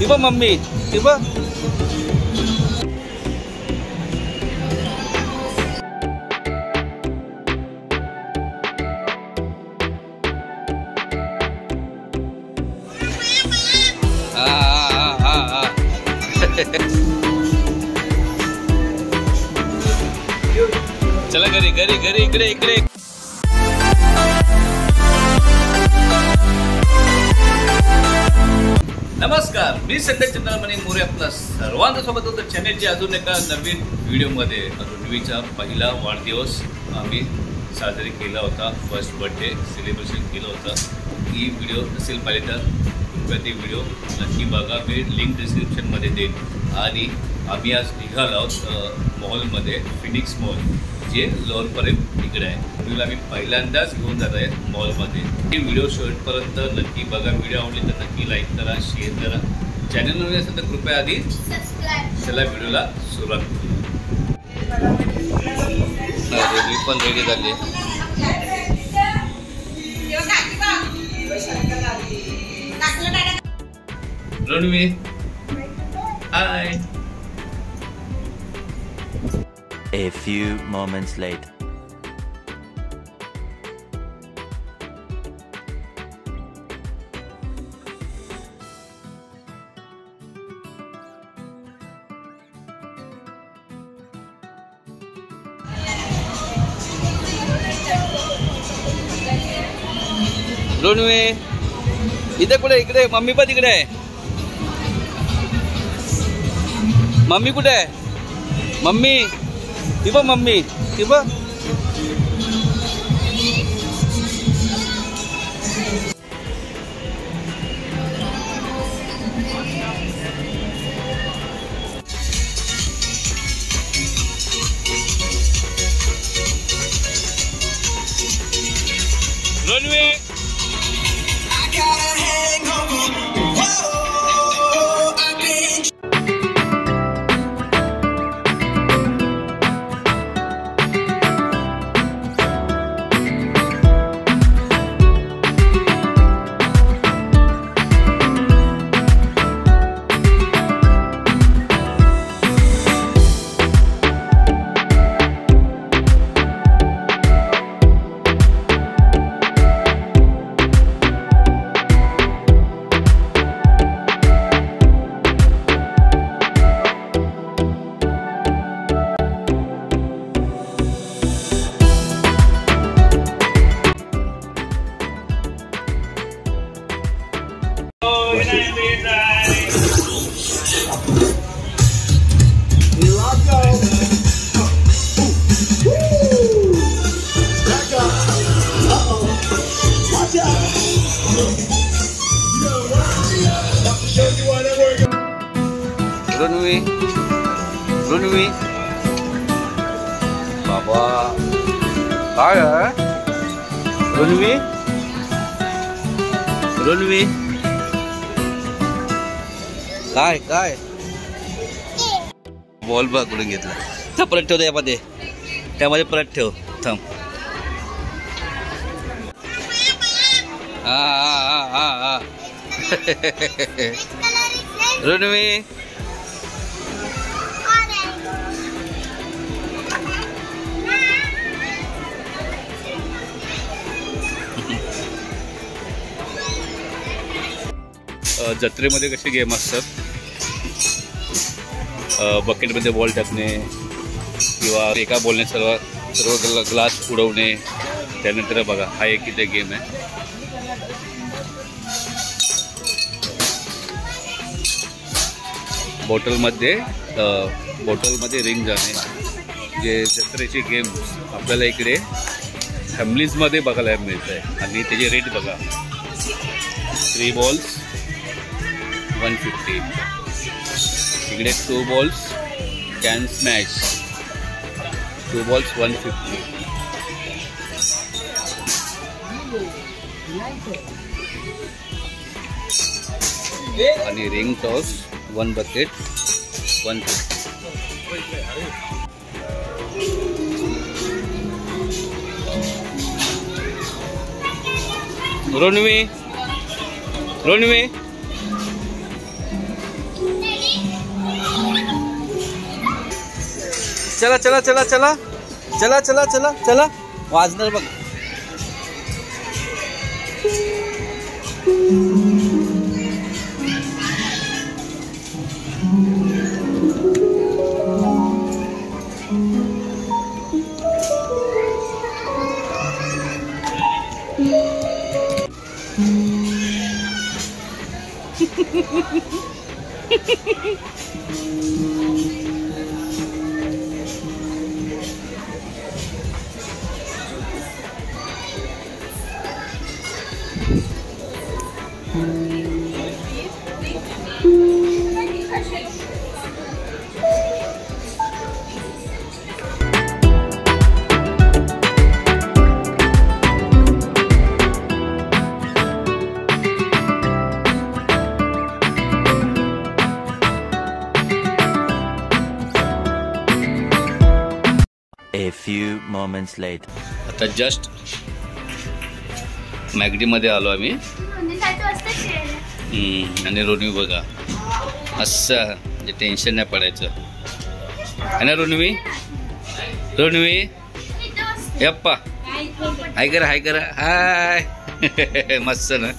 ती बघ मम्मी, ती बघ. चला घरी घरी घरी, इकडे इकडे. नमस्कार, मी संदेश चंद्रमणी मोरे, आपला सर्वांचं स्वागत होतं चॅनेलच्या अजून एका नवीन व्हिडिओमध्ये. ऋण्वीचा पहिला वाढदिवस आम्ही साजरी केला होता, फर्स्ट बर्थडे सेलिब्रेशन केलं होतं. ही व्हिडिओ नसेल पाहिजे तर कृपया ती व्हिडिओ नक्की बघा, मी लिंक डिस्क्रिप्शनमध्ये देईन. आणि आम्ही आज निघालो आहोत मॉलमध्ये, फिनिक्स मॉल, जे लोअरपर्यंत इकडे आहे. व्हिडिओला मी पहिल्यांदाच घेऊन जात आहे मॉलमध्ये. ही व्हिडिओ शेवटपर्यंत नक्की बघा. व्हिडिओ आवडली तर नक्की लाईक करा, शेअर करा. चॅनल नवीन असेल तर कृपया आधी सबस्क्राईब. चला व्हिडिओला सुरुवात करू. मी पण रेडी झाली. ऋण्वी हाय. A few moments later. ऋण्वी इथे कुठे? इकडे मम्मी पण तिकडे आहे. मम्मी कुठे आहे? मम्मी, ती बघ मम्मी, ती बघ. ऋण्वी ऋण्वी ऋण्वी बाबा काय आहे? ऋण्वी ऋण्वी काय काय? बॉल पकडून घेतला. तर परत ठेव त्यामध्ये, त्यामध्ये परत ठेव. थांब. हा हा हा हा. ऋण्वी जत्रेमध्ये कसे गेम असतात, बकेटमध्ये बॉल टाकणे किंवा एका बॉलने सर्व ग्लास उडवणे. त्यानंतर बघा हा एक इथे गेम आहे. बॉटलमध्ये रिंग जाणे, जे जत्रेचे गेम्स आपल्याला इकडे फॅमिलीजमध्ये बघायला मिळत आहे. आणि त्याचे रेट बघा, 3 balls 150, इकडे 2 balls can smash, 2 balls 150. आणि रिंग टॉस 1 bucket 150. ऋण्वी चला चला चला चला चला चला चला चला वाजणार बघ. A few moments later. आता जस्ट मॅगडीमध्ये आलो आम्ही. आणि रोनवी बघा असं म्हणजे टेन्शन नाही पडायचं है ना रोनवी. रोनवी यप्पा हाय करा हाय करा हाय मस्त ना.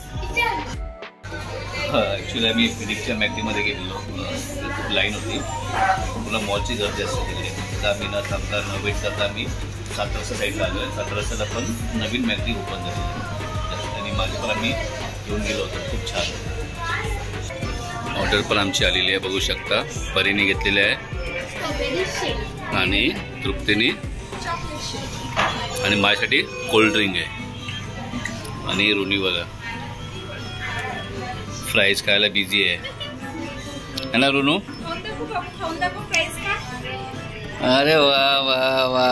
ॲक्च्युली आम्ही फिनिक्सच्या मॅगडीमध्ये गेलेलो. खूप लाईन होती. पुन्हा मॉलची गर्दी असते तिकडे. तर आम्ही न थांबता न वेट करता आम्ही 7 रस्ता साईडला आलो आहे. 7 रस्त्याला पण नवीन मॅगडी ओपन झाली आणि माझं पण आम्ही घेऊन गेलो होतो. खूप छान ऑर्डर पण आमची आलेली आहे बघू शकता. परीने घेतलेली आहे आणि तृप्तीने आणि माझ्यासाठी कोल्ड ड्रिंक आहे. आणि रोनी बघा फ्राईज खायला बिझी आहे ना रोनू. अरे वा वा वा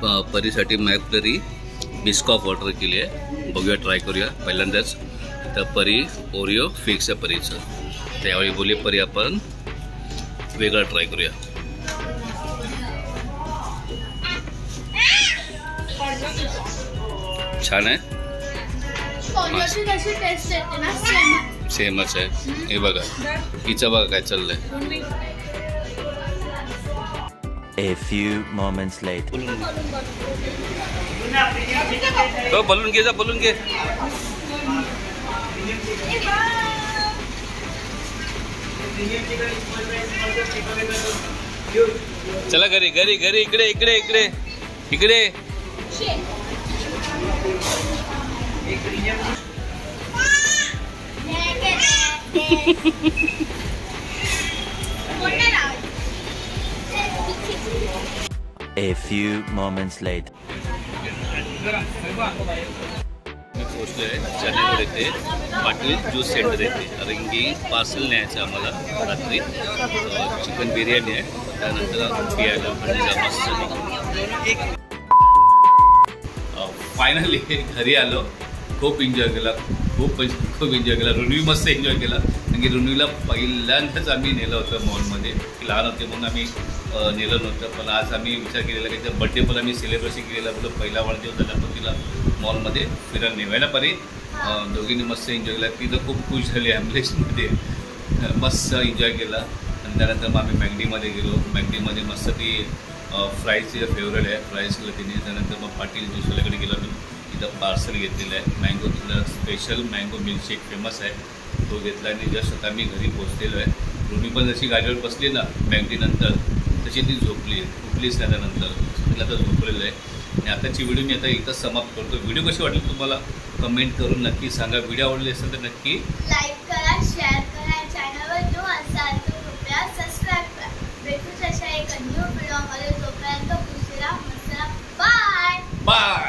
वा. परीसाठी मॅकफ्लरी बिस्कॉफ ऑर्डर केली आहे. बघूया ट्राय करूया पहिल्यांदाच. तर परी ओरिओ फिक्स आहे परीचं. त्यावेळी बोलली परी आपण वेगळा ट्राय करूया. छान आहे. सेमच आहे. हे बघा हिचं बघा काय चाललंय. A few moments later. तो बलून घे जा बलून घे. चला घरी घरी घरी इकडे इकडे इकडे इकडे. A few moments later. मी पोचलो आहे चॅनलवर येते पाटील ज्यूस सेंटर येते. कारण की पार्सल न्यायचं आम्हाला रात्री. चिकन बिर्याणी आहे. त्यानंतर पियाला मस्त. फायनली घरी आलो. खूप एन्जॉय केला. खूप एन्जॉय केला. रुनवी मस्त एन्जॉय केला. कारण की रुनवीला पहिल्यांदाच आम्ही नेलं होतं मॉलमध्ये. लहान होते म्हणून आम्ही नेलं नव्हतं. पण आज आम्ही विचार केलेला की त्या बड्डे पण आम्ही सेलिब्रेशन केलेला. बोललो पहिला वाढदिवस झाला पण तिला मॉलमध्ये फिरायला नेवायला परी. दोघींनी मस्त एन्जॉय केला. ती तर खूप खुश झाली. ॲम्ब्युलन्समध्ये मस्त एन्जॉय केला. आणि त्यानंतर मग आम्ही मॅगडीमध्ये गेलो. मॅगडीमध्ये मस्त ती फ्राईज तिचं फेवरेट आहे. फ्राईज केलं तिने. त्यानंतर मग पाटील ज्यूसवाल्याकडे गेलो मी. तिथं पार्सल घेतलेलं आहे. मँगो तिथलं स्पेशल मँगो मिल्कशेक फेमस आहे. तो घेतला आणि जस्ट आता मी घरी पोचलेलो आहे. रुनी पण जशी गाडीवर बसली ना मॅगडीनंतर तशी ती झोपली. उठलीच नाही त्यानंतर. तिला तर झोपलेलं आहे. आणि आताची व्हिडिओ मी आता इथं समाप्त करतो. व्हिडिओ कशी वाटली तुम्हाला कमेंट करून नक्की सांगा. व्हिडिओ आवडली असेल तर नक्की लाईक करा, शेअर करा. चॅनलवर जो असाल तो कृपया सबस्क्राईब करा. भेटूच अशा एक न्यू व्हिडिओमध्ये. तोपर्यंत खुश राहा, मस्त राहा. Bye bye.